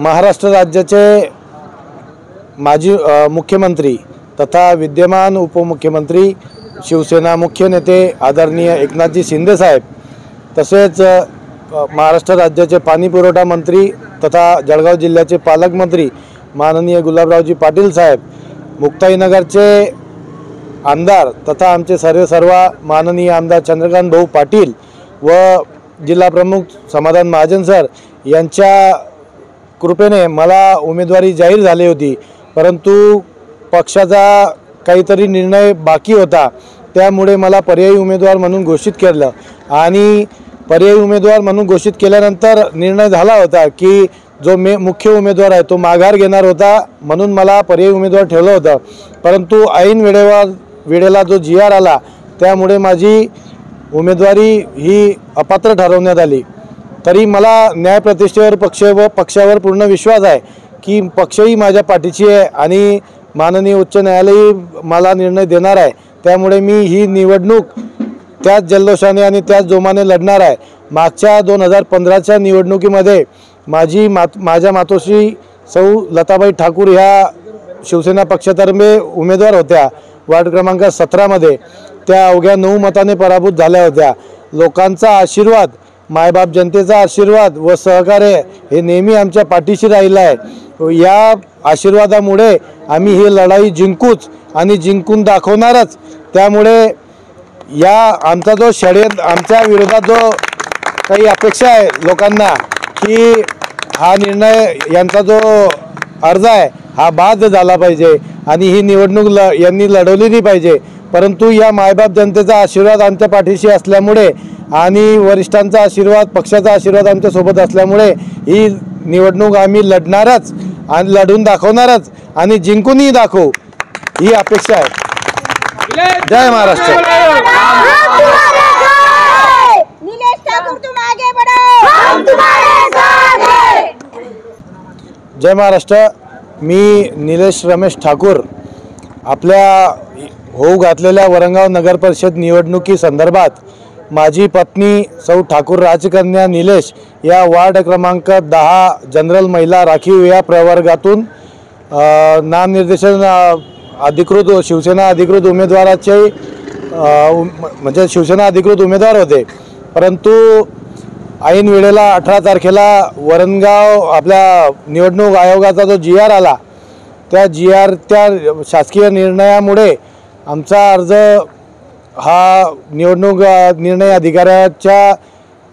महाराष्ट्र राज्याचे माजी मुख्यमंत्री तथा विद्यमान उपमुख्यमंत्री शिवसेना मुख्य नेते आदरणीय एकनाथजी शिंदे साहेब, तसेच महाराष्ट्र राज्याचे पाणी पुरवठा मंत्री तथा जळगाव जिल्ह्याचे पालकमंत्री माननीय गुलाबरावजी पाटील साहेब, मुक्ताईनगरचे आमदार तथा आमचे सर्व माननीय आमदार चंद्रकांत भाऊ पाटील व जिल्हा प्रमुख समाधान महाजन सर यांच्या कृपेने मला उमेदवारी जाहीर झाली होती। परंतु पक्षाचा काहीतरी निर्णय बाकी होता, त्यामुळे मला पर्यायी उमेदवार म्हणून घोषित केलं आणि पर्यायी उमेदवार म्हणून घोषित केल्यानंतर निर्णय झाला होता की जो मुख्य उमेदवार आहे तो माघार घेणार होता, म्हणून मला पर्यायी उमेदवार ठेवलं होतं। परंतु ऐन वेळेला जो GR आला त्यामुळे माझी उमेदवारी ही अपात्र ठरवण्यात आली। तरी मला न्यायप्रतिष्ठेवर पक्षावर पूर्ण विश्वास आहे की पक्षही माझ्या पाठीशी आहे आणि माननीय उच्च न्यायालय मला निर्णय देणार आहे। त्यामुळे मी ही निवडणूक त्याच जल्लोषाने आणि त्याच जोमाने लढणार आहे। मागच्या 2015च्या निवडणुकीमध्ये माझ्या मातोश्री सौ लताबाई ठाकूर ह्या शिवसेना पक्षातर्फे उमेदवार होत्या। वार्ड क्रमांक 17 मध्ये त्या अवघ्या 9 मताने पराभूत झाल्या होत्या। लोकांचा आशीर्वाद, मायबाप जनतेचा आशीर्वाद व सहकार्य हे नेहमी आमच्या पाठीशी राहिलं आहे। या आशीर्वादामुळे आम्ही ही लढाई जिंकूच आणि जिंकून दाखवणारच। त्यामुळे या आमचा जो षडयंत्र, आमच्या विरोधात जो काही अपेक्षा आहे लोकांना की हा निर्णय यांचा जो अर्ज आहे हा बाद झाला पाहिजे आणि ही निवडणूक यांनी लढवली पाहिजे। परंतु या मायबाप जनतेचा आशीर्वाद आमच्या पाठीशी असल्यामुळे आणि वरिष्ठांचा आशीर्वाद, पक्षाचा आशीर्वाद आमच्या सोबत असल्यामुळे ही निवडणूक आम्ही लढणारच आणि लढून दाखवणारच आणि जिंकूनही दाखवू ही अपेक्षा आहे। जय महाराष्ट्र। जय महाराष्ट्र। मी निलेश रमेश ठाकूर आपल्या होऊ घातलेल्या वरंगाव नगर परिषद निवडणुकी संदर्भात माझी पत्नी सौ ठाकूर राजकन्या निलेश या वार्ड क्रमांक 10 जनरल महिला राखीव या प्रवर्गातून नामनिर्देशन अधिकृत शिवसेना अधिकृत उमेदवाराचे म्हणजे शिवसेना अधिकृत उमेदवार होते। परंतु ऐन वेळेला 18 तारखेला वरणगाव आपल्या निवडणूक आयोगाचा जो GR आला त्या शासकीय निर्णयामुळे आमचा अर्ज हा निवडणूक निर्णय अधिकाऱ्याच्या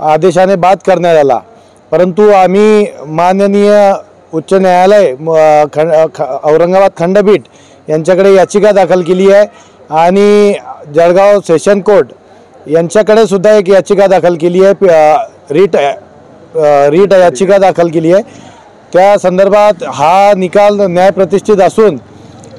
आदेशाने बाद करण्यात आला। परंतु आम्ही माननीय उच्च न्यायालय औरंगाबाद खंडपीठ यांच्याकडे याचिका दाखल केली आहे आणि जळगाव सेशन कोर्ट यांच्याकडे सुद्धा एक याचिका दाखल केली आहे, रीट याचिका दाखल केली आहे। त्या संदर्भात हा निकाल न्यायप्रतिष्ठित असून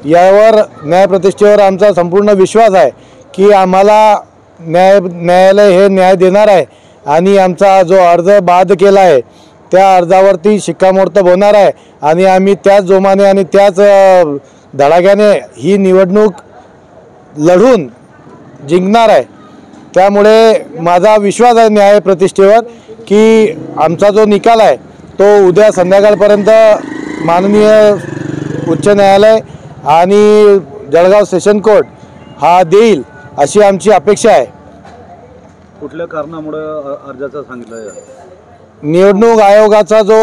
यावर न्यायप्रतिष्ठेवर आमचा संपूर्ण विश्वास आहे की आम्हाला न्यायालय हे न्याय देणार आहे आणि आमचा जो अर्ज बाद केला आहे त्या अर्जावरती शिक्कामोर्तब होणार आहे आणि आम्ही त्याच जोमाने आणि त्याच धडाक्याने ही निवडणूक लढून जिंकणार आहे। त्यामुळे माझा विश्वास आहे न्यायप्रतिष्ठेवर की आमचा जो निकाल आहे तो उद्या संध्याकाळपर्यंत माननीय उच्च न्यायालय आणि जळगाव सेशन कोर्ट हा देईल अशी आमची अपेक्षा आहे। कुठल्या कारणामुळे अर्जाचा सांगितलं? निवडणूक आयोगाचा जो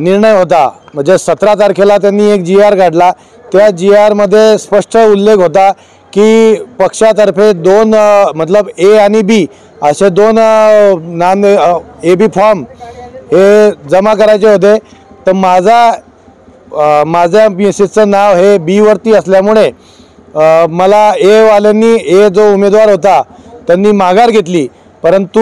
निर्णय होता म्हणजे 17 तारखेला त्यांनी एक GR काढला, त्या GR मध्ये स्पष्ट उल्लेख होता की पक्षातर्फे 2 मतलब A आणि B असे 2 नाम AB फॉर्म हे जमा करायचे होते। तर माझ्या मिसेसचं नाव हे B वरती असल्यामुळे मला A वाल्यांनी A जो उमेदवार होता त्यांनी माघार घेतली। परंतु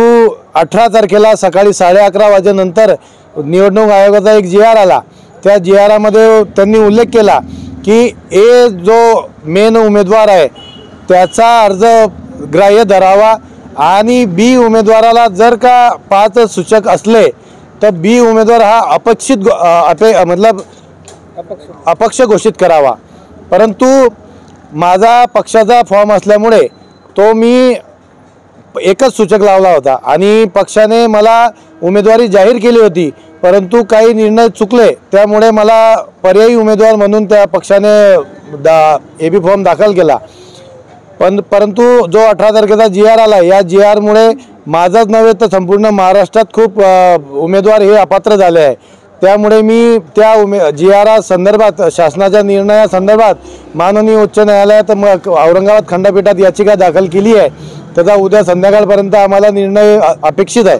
18 तारखेला सकाळी 11:30 वाजेनंतर निवडणूक आयोगाचा एक GR आला, त्या GR मध्ये त्यांनी उल्लेख केला की A जो मेन उमेदवार आहे त्याचा अर्ज ग्राह्य धरावा आणि B उमेदवाराला जर का 5 सूचक असले तर B उमेदवार हा अपक्ष घोषित करावा। परंतु माझा पक्षाचा फॉर्म असल्यामुळे तो मी एकच सूचक लावला होता आणि पक्षाने मला उमेदवारी जाहीर केली होती, परंतु काही निर्णय चुकले, त्यामुळे मला पर्यायी उमेदवार म्हणून त्या पक्षाने AB फॉर्म दाखल केला। परंतु जो 18 तारखेचा GR आला, या GR मुळे माझाच नव्हे तर संपूर्ण महाराष्ट्रात खूप उमेदवार हे अपात्र झाले आहे। त्यामुळे मी त्या GR संदर्भात शासनाच्या निर्णयासंदर्भात माननीय उच्च न्यायालयात औरंगाबाद खंडपीठात याचिका दाखल केली आहे। त्याचा उद्या संध्याकाळपर्यंत आम्हाला निर्णय अपेक्षित आहे।